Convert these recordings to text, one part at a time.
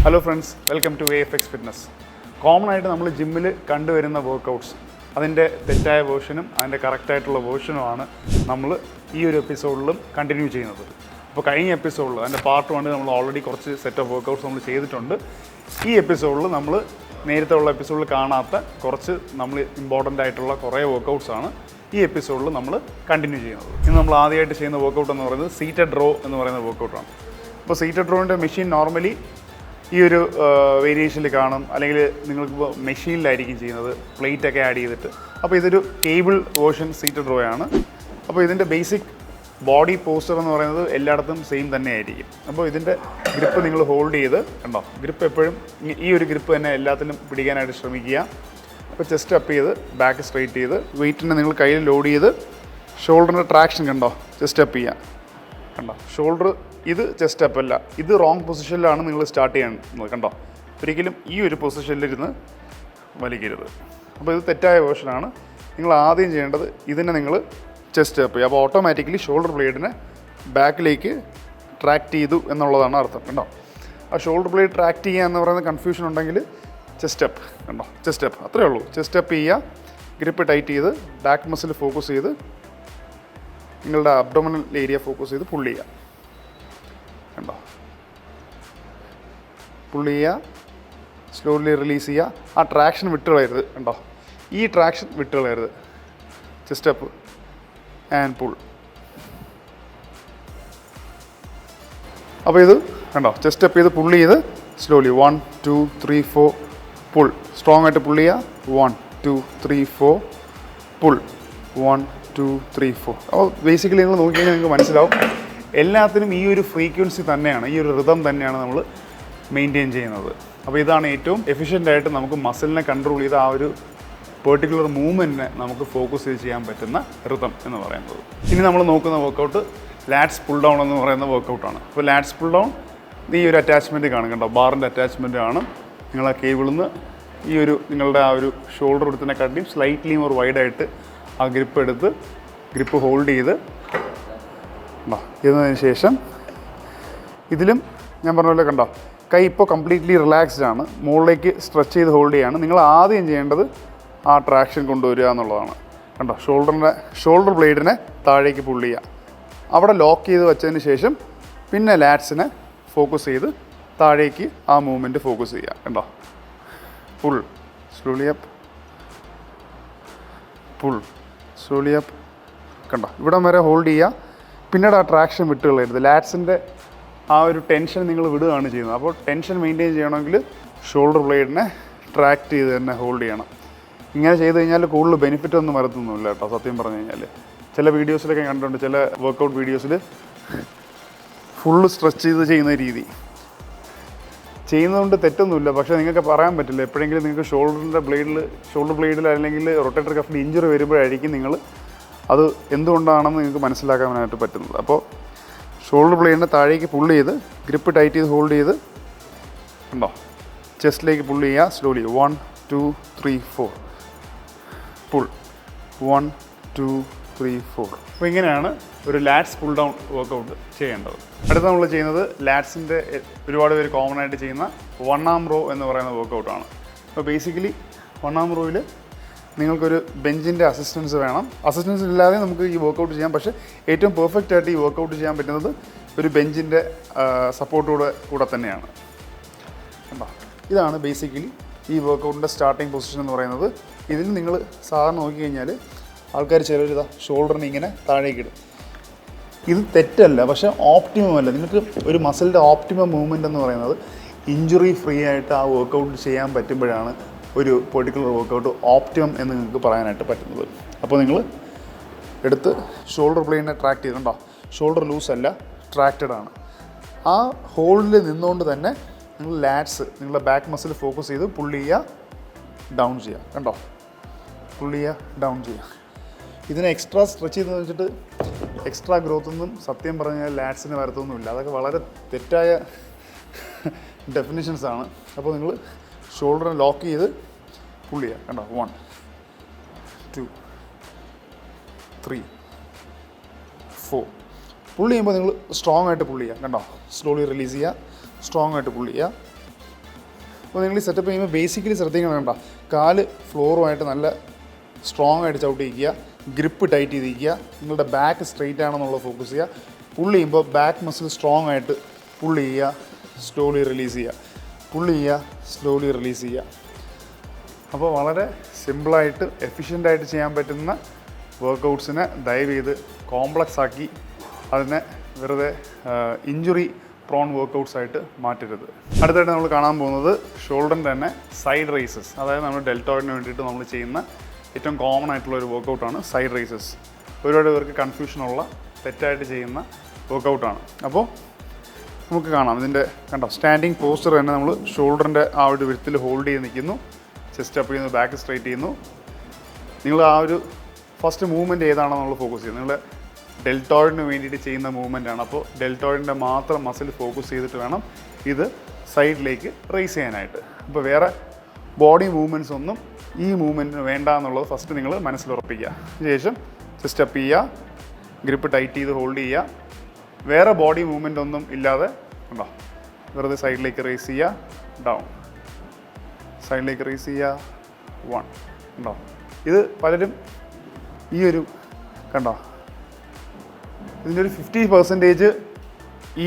Hello friends, welcome to AFX fitness. Common ആയിട്ട് നമ്മൾ ജിമ്മിൽ കണ്ടുവരുന്ന വർക്കൗട്ട്സ്, അതിൻ്റെ തെറ്റായ വേർഷനും അതിൻ്റെ കറക്റ്റായിട്ടുള്ള വേർഷനുമാണ് നമ്മൾ ഈ ഒരു എപ്പിസോഡിലും കണ്ടിന്യൂ ചെയ്യുന്നത്. അപ്പോൾ കഴിഞ്ഞ എപ്പിസോഡിൽ അതിൻ്റെ പാർട്ട് 1 നമ്മൾ ഓൾറെഡി കുറച്ച് സെറ്റ് ഓഫ് വർക്കൗട്ട്സ് നമ്മൾ ചെയ്തിട്ടുണ്ട്. ഈ എപ്പിസോഡിൽ നമ്മൾ നേരത്തെ ഉള്ള എപ്പിസോഡിൽ കാണാത്ത കുറച്ച് നമ്മൾ ഇമ്പോർട്ടൻ്റ് ആയിട്ടുള്ള കുറേ വർക്കൗട്ട്സാണ് ഈ എപ്പിസോഡിൽ നമ്മൾ കണ്ടിന്യൂ ചെയ്യുന്നത്. ഇന്ന് നമ്മൾ ആദ്യമായിട്ട് ചെയ്യുന്ന വർക്കൗട്ട് എന്ന് പറയുന്നത് സീറ്റഡ് റോ എന്ന് പറയുന്ന വർക്കൗട്ടാണ്. അപ്പോൾ സീറ്റഡ് റോൻ്റെ മെഷീൻ നോർമലി ഈ ഒരു വേരിയേഷനിൽ കാണും, അല്ലെങ്കിൽ നിങ്ങൾക്കിപ്പോൾ മെഷീനിലായിരിക്കും ചെയ്യുന്നത്, പ്ലേറ്റൊക്കെ ആഡ് ചെയ്തിട്ട്. അപ്പോൾ ഇതൊരു ടേബിൾ വേർഷൻ സീറ്റഡ് റോ ആണ്. അപ്പോൾ ഇതിൻ്റെ ബേസിക് ബോഡി പോസ്റ്റർ എന്ന് പറയുന്നത് എല്ലായിടത്തും സെയിം തന്നെ ആയിരിക്കും. അപ്പോൾ ഇതിൻ്റെ ഗ്രിപ്പ് നിങ്ങൾ ഹോൾഡ് ചെയ്ത് കണ്ടോ, ഗ്രിപ്പ് എപ്പോഴും ഈ ഒരു ഗ്രിപ്പ് തന്നെ എല്ലാത്തിലും പിടിക്കാനായിട്ട് ശ്രമിക്കുക. അപ്പോൾ ചെസ്റ്റ് അപ്പ് ചെയ്ത് ബാക്ക് സ്ട്രെയിറ്റ് ചെയ്ത് വെയിറ്റിനെ നിങ്ങൾ കയ്യിൽ ലോഡ് ചെയ്ത് ഷോൾഡറിൻ്റെ ട്രാക്ഷൻ കണ്ടോ, ചെസ്റ്റ് അപ്പ് ചെയ്യുക. കണ്ടോ, ഷോൾഡർ ഇത് ചെസ്റ്റ് അപ്പ് അല്ല, ഇത് റോങ് പൊസിഷനിലാണ് നിങ്ങൾ സ്റ്റാർട്ട് ചെയ്യുന്നത്. കണ്ടോ, ഒരിക്കലും ഈ ഒരു പൊസിഷനിലിരുന്ന് വലിക്കരുത്. അപ്പോൾ ഇത് തെറ്റായ വേർഷനാണ്. നിങ്ങൾ ആദ്യം ചെയ്യേണ്ടത് ഇതിനെ നിങ്ങൾ ചെസ്റ്റ് അപ്പ് ചെയ്യുക. അപ്പോൾ ഓട്ടോമാറ്റിക്കലി ഷോൾഡർ ബ്ലേഡിനെ ബാക്കിലേക്ക് ട്രാക്ട് ചെയ്തു എന്നുള്ളതാണ് അർത്ഥം. കണ്ടോ, ആ ഷോൾഡർ ബ്ലേഡ് ട്രാക്ട് ചെയ്യുക എന്ന് പറയുന്ന കൺഫ്യൂഷൻ ഉണ്ടെങ്കിൽ ചെസ്റ്റ് അപ്പ്, കണ്ടോ, ചെസ്റ്റ് അപ്പ് അത്രയേ ഉള്ളൂ. ചെസ്റ്റ് അപ്പ് ചെയ്യുക, ഗ്രിപ്പ് ടൈറ്റ് ചെയ്ത് ബാക്ക് മസിൽ ഫോക്കസ് ചെയ്ത് നിങ്ങളുടെ അബ്ഡോമിനൽ ഏരിയ ഫോക്കസ് ചെയ്ത് പുള്ള് ചെയ്യുക. കണ്ടോ, പുള്ള് ചെയ്യുക, സ്ലോലി റിലീസ് ചെയ്യുക. ആ ട്രാക്ഷൻ വിട്ട് കളയരുത്. കണ്ടോ, ഈ ട്രാക്ഷൻ വിട്ട് കളയരുത്. Chest up and pull. അപ്പോൾ ഇത് കണ്ടോ, ചെസ്റ്റ് അപ്പ് ചെയ്ത് പുള്ള് ചെയ്ത് സ്ലോലി 1 2 3 4 പുൾ. സ്ട്രോങ് ആയിട്ട് പുള്ള് ചെയ്യുക. 1 2 3 4 പുൾ. 1 2 3 4. അപ്പോൾ ബേസിക്കലി നിങ്ങൾ നോക്കിക്കഴിഞ്ഞാൽ നിങ്ങൾക്ക് മനസ്സിലാവും, എല്ലാത്തിനും ഈ ഒരു ഫ്രീക്വൻസി തന്നെയാണ്, ഈ ഒരു റിതം തന്നെയാണ് നമ്മൾ മെയിൻറ്റെയിൻ ചെയ്യുന്നത്. അപ്പോൾ ഇതാണ് ഏറ്റവും എഫിഷ്യൻ്റായിട്ട് നമുക്ക് മസിലിനെ കൺട്രോൾ ചെയ്ത് ആ ഒരു പെർട്ടിക്കുലർ മൂവ്മെൻറ്റിനെ നമുക്ക് ഫോക്കസ് ചെയ്ത് ചെയ്യാൻ പറ്റുന്ന റിതം എന്ന് പറയുന്നത്. ഇനി നമ്മൾ നോക്കുന്ന വർക്കൗട്ട് ലാറ്റ്സ് പുൾ ഡൗൺ എന്ന് പറയുന്ന വർക്കൗട്ടാണ്. അപ്പോൾ ലാറ്റ്സ് പുൾ ഡൗൺ ഈ ഒരു അറ്റാച്ച്മെൻറ്റ് കാണും. കണ്ടോ, ബാറിൻ്റെ അറ്റാച്ച്മെൻറ്റ് ആണ്. നിങ്ങൾ ആ കേബിളിൽ നിന്ന് ഈ ഒരു നിങ്ങളുടെ ആ ഒരു ഷോൾഡർ എടുത്തതിനെക്കാട്ടിയും സ്ലൈറ്റ്ലി മോർ വൈഡായിട്ട് ആ ഗ്രിപ്പ് എടുത്ത് ഗ്രിപ്പ് ഹോൾഡ് ചെയ്ത് ഇരുന്നതിന് ശേഷം ഇതിലും ഞാൻ പറഞ്ഞ പോലെ കണ്ടോ, കൈ ഇപ്പോൾ കംപ്ലീറ്റ്ലി റിലാക്സ്ഡ് ആണ്, മുകളിലേക്ക് സ്ട്രെച്ച് ചെയ്ത് ഹോൾഡ് ചെയ്യാണ്. നിങ്ങൾ ആദ്യം ചെയ്യേണ്ടത് ആ ട്രാക്ഷൻ കൊണ്ടുവരിക എന്നുള്ളതാണ്. കണ്ടോ, ഷോൾഡർ ബ്ലേഡിനെ താഴേക്ക് പുള്ള് ചെയ്യുക. അവിടെ ലോക്ക് ചെയ്ത് വെച്ചതിന് ശേഷം പിന്നെ ലാറ്റ്സിനെ ഫോക്കസ് ചെയ്ത് താഴേക്ക് ആ മൂവ്മെൻറ്റ് ഫോക്കസ് ചെയ്യുക. കണ്ടോ, pull slowly up, pull slowly up. കണ്ടോ, ഇവിടം വരെ ഹോൾഡ് ചെയ്യുക. പിന്നീട് ആ ട്രാക്ഷൻ വിട്ട് കളയരുത്. ലാറ്റ്സിൻ്റെ ആ ഒരു ടെൻഷൻ നിങ്ങൾ വിടുകയാണ് ചെയ്യുന്നത്. അപ്പോൾ ടെൻഷൻ മെയിൻറ്റെയിൻ ചെയ്യണമെങ്കിൽ ഷോൾഡർ ബ്ലേഡിനെ ട്രാക്ട് ചെയ്ത് തന്നെ ഹോൾഡ് ചെയ്യണം. ഇങ്ങനെ ചെയ്ത് കഴിഞ്ഞാൽ കൂടുതൽ ബെനിഫിറ്റ് ഒന്നും വരത്തൊന്നുമില്ല കേട്ടോ, സത്യം പറഞ്ഞു കഴിഞ്ഞാൽ. ചില വീഡിയോസിലൊക്കെ കണ്ടിട്ടുണ്ട്, ചില വർക്കൗട്ട് വീഡിയോസിൽ ഫുള്ള് സ്ട്രെച്ച് ചെയ്ത് ചെയ്യുന്ന രീതി ചെയ്യുന്നതുകൊണ്ട് തെറ്റൊന്നുമില്ല. പക്ഷേ നിങ്ങൾക്ക് പറയാൻ പറ്റില്ല, എപ്പോഴെങ്കിലും നിങ്ങൾക്ക് ഷോൾഡർ ബ്ലേഡിൽ അല്ലെങ്കിൽ റൊട്ടേറ്റർ കഫിൽ ഇഞ്ചുറി വരുമ്പോഴായിരിക്കും നിങ്ങൾ അത് എന്തുകൊണ്ടാണെന്ന് നിങ്ങൾക്ക് മനസ്സിലാക്കാനായിട്ട് പറ്റുന്നത്. അപ്പോൾ ഷോൾഡർ ബ്ലേഡിനെ താഴേക്ക് പുള്ള് ചെയ്ത് ഗ്രിപ്പ് ടൈറ്റ് ചെയ്ത് ഹോൾഡ് ചെയ്ത് ഉണ്ടോ, ചെസ്റ്റിലേക്ക് പുള്ള് ചെയ്യുക. Slowly 1 2 3 4 pull. 1 2 3 4. അപ്പോൾ ഇങ്ങനെയാണ് ഒരു ലാറ്റ്സ് പുൾ ഡൗൺ വർക്കൗട്ട് ചെയ്യേണ്ടത്. അടുത്ത നമ്മൾ ചെയ്യുന്നത് ലാറ്റ്സിൻ്റെ ഒരുപാട് പേര് കോമൺ ആയിട്ട് ചെയ്യുന്ന 1 ആം റോ എന്ന് പറയുന്ന വർക്കൗട്ടാണ്. അപ്പോൾ ബേസിക്കലി 1 ആം റോയിൽ നിങ്ങൾക്കൊരു ബെഞ്ചിൻ്റെ അസിസ്റ്റൻസ് വേണം. അസിസ്റ്റൻസ് ഇല്ലാതെ നമുക്ക് ഈ വർക്കൗട്ട് ചെയ്യാം. പക്ഷേ ഏറ്റവും പെർഫെക്റ്റ് ആയിട്ട് ഈ വർക്കൗട്ട് ചെയ്യാൻ പറ്റുന്നത് ഒരു ബെഞ്ചിൻ്റെ കൂടെ തന്നെയാണ്. കണ്ടോ, ഇതാണ് ബേസിക്കലി ഈ വർക്കൗട്ടിൻ്റെ സ്റ്റാർട്ടിങ് പൊസിഷൻ എന്ന് പറയുന്നത്. ഇതിൽ നിങ്ങൾ സാധാരണ നോക്കിക്കഴിഞ്ഞാൽ ആൾക്കാർ ചിലരിതാ ഷോൾഡറിന് ഇങ്ങനെ താഴേക്ക് ഇടും. ഇത് തെറ്റല്ല, പക്ഷേ ഓപ്റ്റിമം അല്ല. നിങ്ങൾക്ക് ഒരു മസിലിൻ്റെ ഓപ്റ്റിമം മൂവ്മെൻറ്റ് എന്ന് പറയുന്നത് ഇഞ്ചുറി ഫ്രീ ആയിട്ട് ആ വർക്കൗട്ട് ചെയ്യാൻ പറ്റുമ്പോഴാണ് ഒരു പെർട്ടിക്കുലർ വർക്കൗട്ട് ഓപ്റ്റിമം എന്ന് നിങ്ങൾക്ക് പറയാനായിട്ട് പറ്റുന്നത്. അപ്പോൾ നിങ്ങൾ എടുത്ത് ഷോൾഡർ ബ്ലേഡിനെ ട്രാക്ട് ചെയ്തിട്ടുണ്ടോ, ഷോൾഡർ ലൂസ് അല്ല, ട്രാക്റ്റഡ് ആണ്. ആ ഹോൾഡിൽ നിന്നുകൊണ്ട് തന്നെ നിങ്ങൾ ലാറ്റ്സ്, നിങ്ങളുടെ ബാക്ക് മസിൽ ഫോക്കസ് ചെയ്ത് പുള്ള് ചെയ്യുക, ഡൗൺ ചെയ്യുക. കണ്ടോ, പുള്ള് ചെയ്യുക, ഡൗൺ ചെയ്യുക. ഇതിനെ എക്സ്ട്രാ സ്ട്രെച്ച് ചെയ്തെന്ന് വെച്ചിട്ട് എക്സ്ട്രാ ഗ്രോത്ത് ഒന്നും സത്യം പറഞ്ഞാൽ ലാറ്റ്സിന് വരത്തൊന്നുമില്ല. അതൊക്കെ വളരെ തെറ്റായ ഡെഫിനിഷൻസാണ്. അപ്പോൾ നിങ്ങൾ ഷോൾഡറിനെ ലോക്ക് ചെയ്ത് പുള്ള് ചെയ്യുക. കണ്ടോ, 1 2 3 4 പുള്ള് ചെയ്യുമ്പോൾ നിങ്ങൾ സ്ട്രോങ് ആയിട്ട് പുള്ള് ചെയ്യുക. കണ്ടോ, സ്ലോലി റിലീസ് ചെയ്യുക, സ്ട്രോങ് ആയിട്ട് പുള്ള് ചെയ്യുക. അപ്പോൾ നിങ്ങൾ ഈ സെറ്റപ്പ് ചെയ്യുമ്പോൾ ബേസിക്കലി ശ്രദ്ധിക്കണം, വേണ്ട കാല് ഫ്ലോറുമായിട്ട് നല്ല സ്ട്രോങ് ആയിട്ട് ചവിട്ടിയിരിക്കുക, ഗ്രിപ്പ് ടൈറ്റ് ചെയ്തിരിക്കുക, നിങ്ങളുടെ ബാക്ക് സ്ട്രെയിറ്റ് ആണെന്നുള്ളത് ഫോക്കസ് ചെയ്യുക. പുള്ള് ചെയ്യുമ്പോൾ ബാക്ക് മസിൽ സ്ട്രോങ് ആയിട്ട് പുള്ള് ചെയ്യുക, സ്ലോലി റിലീസ് ചെയ്യുക, പുള്ള് ചെയ്യുക, സ്ലോലി റിലീസ് ചെയ്യുക. അപ്പോൾ വളരെ സിമ്പിളായിട്ട് എഫിഷ്യൻ്റായിട്ട് ചെയ്യാൻ പറ്റുന്ന വർക്കൗട്ട്സിനെ ദയവ് ചെയ്ത് കോംപ്ലക്സ് ആക്കി അതിനെ വെറുതെ ഇഞ്ചുറി പ്രോൺ വർക്കൗട്ട്സ് ആയിട്ട് മാറ്റരുത്. അടുത്തായിട്ട് നമ്മൾ കാണാൻ പോകുന്നത് ഷോൾഡറിൻ്റെ തന്നെ സൈഡ് റേസസ്, അതായത് നമ്മൾ ഡെൽറ്റോയിഡിന് വേണ്ടിയിട്ട് നമ്മൾ ചെയ്യുന്ന ഏറ്റവും കോമൺ ആയിട്ടുള്ള ഒരു വർക്കൗട്ടാണ് സൈഡ് റേസസ്. ഒരുപാട് പേർക്ക് കൺഫ്യൂഷനുള്ള തെറ്റായിട്ട് ചെയ്യുന്ന വർക്കൗട്ടാണ്. അപ്പോൾ നമുക്ക് കാണാം ഇതിൻ്റെ കണ്ടോ സ്റ്റാൻഡിങ് പോസ്റ്റർ തന്നെ നമ്മൾ ഷോൾഡറിൻ്റെ ആ ഒരു വിധത്തിൽ ഹോൾഡ് ചെയ്ത് നിൽക്കുന്നു, ചെസ്റ്റ് അപ്പ് ചെയ്യുന്നു, ബാക്ക് സ്ട്രൈറ്റ് ചെയ്യുന്നു. നിങ്ങൾ ആ ഒരു ഫസ്റ്റ് മൂവ്മെൻറ്റ് ഏതാണെന്ന് നമ്മൾ ഫോക്കസ് ചെയ്യുന്നത്. നിങ്ങൾ ഡെൽറ്റോയിഡിന് വേണ്ടിയിട്ട് ചെയ്യുന്ന മൂവ്മെൻ്റ് ആണ്. അപ്പോൾ ഡെൽറ്റോയിഡിൻ്റെ മാത്രം മസിൽ ഫോക്കസ് ചെയ്തിട്ട് വേണം ഇത് സൈഡിലേക്ക് റേസ് ചെയ്യാനായിട്ട്. അപ്പോൾ വേറെ ബോഡി മൂവ്മെൻറ്റ്സ് ഒന്നും ഈ മൂവ്മെൻറ്റിന് വേണ്ട എന്നുള്ളത് ഫസ്റ്റ് നിങ്ങൾ മനസ്സിലുറപ്പിക്കുക. ശേഷം ചെസ്റ്റ് അപ്പ് ചെയ്യുക, ഗ്രിപ്പ് ടൈറ്റ് ചെയ്ത് ഹോൾഡ് ചെയ്യുക. വേറെ ബോഡി മൂവ്മെൻ്റ് ഒന്നും ഇല്ലാതെ ഉണ്ടോ വെറുതെ സൈഡിലേക്ക് റേസ് ചെയ്യുക, ഡൗൺ, സൈഡിലേക്ക് റേസ് ചെയ്യുക, 1 ഉണ്ടോ. ഇത് പലരും ഈ ഒരു കണ്ടോ ഇതിൻ്റെ ഒരു 50% ഈ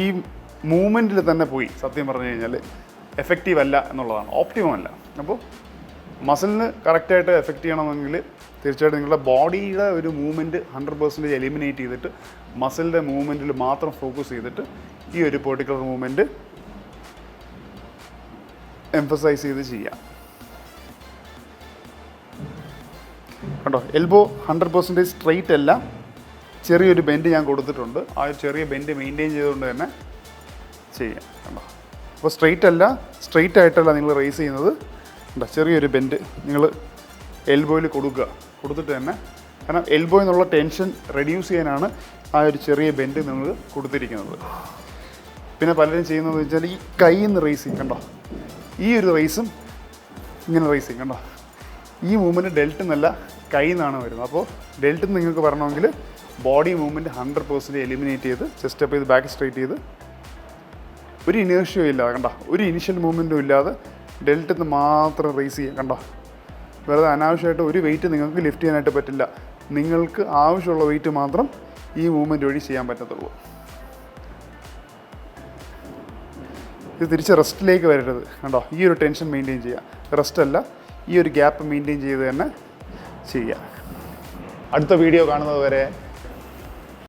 മൂവ്മെൻറ്റിൽ തന്നെ പോയി. സത്യം പറഞ്ഞു കഴിഞ്ഞാൽ എഫക്റ്റീവ് അല്ല എന്നുള്ളതാണ്, ഓപ്റ്റിമം അല്ല. അപ്പോൾ മസിലിന് കറക്റ്റായിട്ട് എഫക്റ്റ് ചെയ്യണമെങ്കിൽ തീർച്ചയായിട്ടും നിങ്ങളുടെ ബോഡിയുടെ ഒരു മൂവ്മെൻറ്റ് 100% എലിമിനേറ്റ് ചെയ്തിട്ട് മസിലിൻ്റെ മൂവ്മെൻറ്റിൽ മാത്രം ഫോക്കസ് ചെയ്തിട്ട് ഈ ഒരു പെർട്ടിക്കുലർ മൂവ്മെൻറ്റ് എംഫസൈസ് ചെയ്ത് ചെയ്യാം. കണ്ടോ എൽബോ 100% സ്ട്രെയിറ്റ് അല്ല, ചെറിയൊരു ബെൻഡ് ഞാൻ കൊടുത്തിട്ടുണ്ട്. ആ ഒരു ചെറിയ ബെൻഡ് മെയിൻറ്റെയിൻ ചെയ്തുകൊണ്ട് തന്നെ ചെയ്യാം. കണ്ടോ അപ്പോൾ സ്ട്രെയിറ്റ് ആയിട്ടല്ല നിങ്ങൾ റേസ് ചെയ്യുന്നത്. കണ്ടോ ചെറിയൊരു ബെൻഡ് നിങ്ങൾ എൽബോയിൽ കൊടുത്തിട്ട് തന്നെ, കാരണം എൽബോ എന്നുള്ള ടെൻഷൻ റെഡ്യൂസ് ചെയ്യാനാണ് ആ ഒരു ചെറിയ ബെൻഡ് നിങ്ങൾ കൊടുത്തിരിക്കുന്നത്. പിന്നെ പലരും ചെയ്യുന്നതെന്ന് വെച്ചാൽ ഈ കൈയിൽ നിന്ന് റേസ് ചെയ്യും. കണ്ടോ ഈ ഒരു റേസും ഇങ്ങനെ റേസ് ചെയ്യും. കണ്ടോ ഈ മൂവ്മെൻറ്റ് ഡെൽറ്റ് എന്നല്ല കൈയിൽ നിന്നാണ് വരുന്നത്. അപ്പോൾ ഡെൽറ്റ് നിങ്ങൾക്ക് വരണമെങ്കിൽ ബോഡി മൂവ്മെൻറ്റ് 100% എലിമിനേറ്റ് ചെയ്ത് ചെസ്റ്റ് അപ്പ് ചെയ്ത് ബാക്ക് സ്ട്രൈറ്റ് ചെയ്ത് ഒരു ഇനേർഷ്യയും ഇല്ലാതെ, കണ്ടോ ഒരു ഇനിഷ്യൽ മൂവ്മെൻറ്റും ഇല്ലാതെ ഡെൽറ്റിൽ നിന്ന് മാത്രം റേസ് ചെയ്യുക. കണ്ടോ വെറുതെ അനാവശ്യമായിട്ട് ഒരു വെയിറ്റ് നിങ്ങൾക്ക് ലിഫ്റ്റ് ചെയ്യാനായിട്ട് പറ്റില്ല. നിങ്ങൾക്ക് ആവശ്യമുള്ള വെയിറ്റ് മാത്രം ഈ മൂവ്മെൻറ്റ് വഴി ചെയ്യാൻ പറ്റത്തുള്ളൂ. ഇത് തിരിച്ച് റെസ്റ്റിലേക്ക് വരരുത്. കണ്ടോ ഈ ഒരു ടെൻഷൻ മെയിൻറ്റെയിൻ ചെയ്യുക, റെസ്റ്റ് അല്ല ഈ ഒരു ഗ്യാപ്പ് മെയിൻറ്റെയിൻ ചെയ്ത് തന്നെ ചെയ്യുക. അടുത്ത വീഡിയോ കാണുന്നത് വരെ